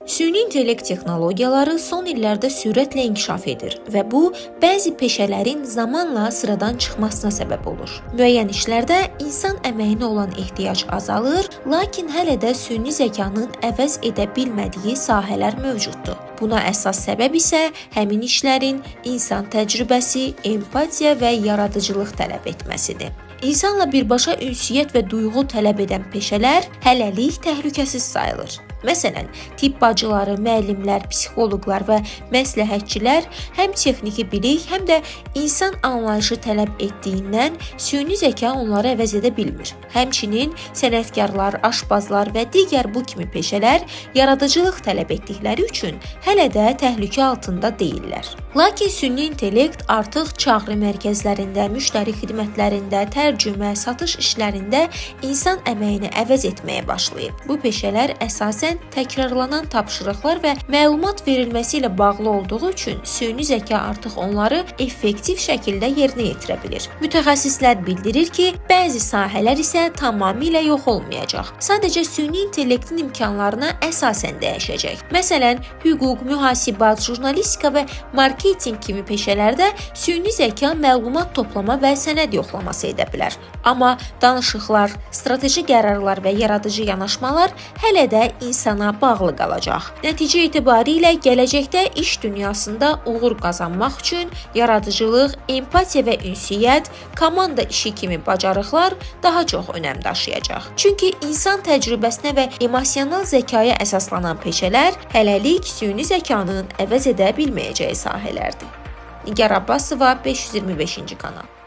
Süni intellekt texnologiyaları son illərdə sürətlə inkişaf edir və bu, bəzi peşələrin zamanla sıradan çıxmasına səbəb olur. Müəyyən işlərdə insan əməyinə olan ehtiyac azalır, lakin hələ də süni zəkanın əvəz edə bilmədiyi sahələr mövcuddur. Buna əsas səbəb isə həmin işlərin insan təcrübəsi, empatiya və yaradıcılıq tələb etməsidir. İnsanla birbaşa ünsiyyət və duyğu tələb edən peşələr hələlik təhlükəsiz sayılır. Məsələn, tibb bacıları, müəllimlər, psixoloqlar və məsləhətçilər həm texniki bilik, həm də insan anlayışı tələb etdiyindən süni zəka onları əvəz edə bilmir. Həmçinin sənətkarlar, aşbazlar və digər bu kimi peşələr yaradıcılıq tələb etdikləri üçün hələ də təhlükə altında deyillər. Lakin süni intellekt artıq çağrı mərkəzlərində, müştəri xidmətlərində, tərcümə, satış işlərində insan əməyini əvəz etməyə başlayıb. Bu peşələr əsasən təkrarlanan tapşırıqlar və məlumat verilməsi ilə bağlı olduğu üçün süni zəka artıq onları effektiv şəkildə yerinə yetirə bilir. Mütəxəssislər bildirir ki, bəzi sahələr isə tamamilə yox olmayacaq. Sadəcə süni intellektin imkanlarına əsasən dəyişəcək. Məsələn, hüquq, mühasibat, jurnalistika və marketinq kimi peşələrdə süni zəka məlumat toplama və sənəd yoxlaması edə bilər. Amma danışıqlar, strateji qərarlar və yaradıcı yanaşmalar hələ də insana bağlı qalacaq. Nəticə etibarilə gələcəkdə iş dünyasında uğur qazanmaq üçün yaradıcılıq, empatiya və ünsiyyət, komanda işi kimi bacarıqlar daha çox önəm daşıyacaq. Çünki insan təcrübəsinə və emosional zəkaya əsaslanan peşələr hələlik süni zəkanın əvəz edə bilməyəcəyi sahələrdir. Nigar Abbasova, 525-ci kanal.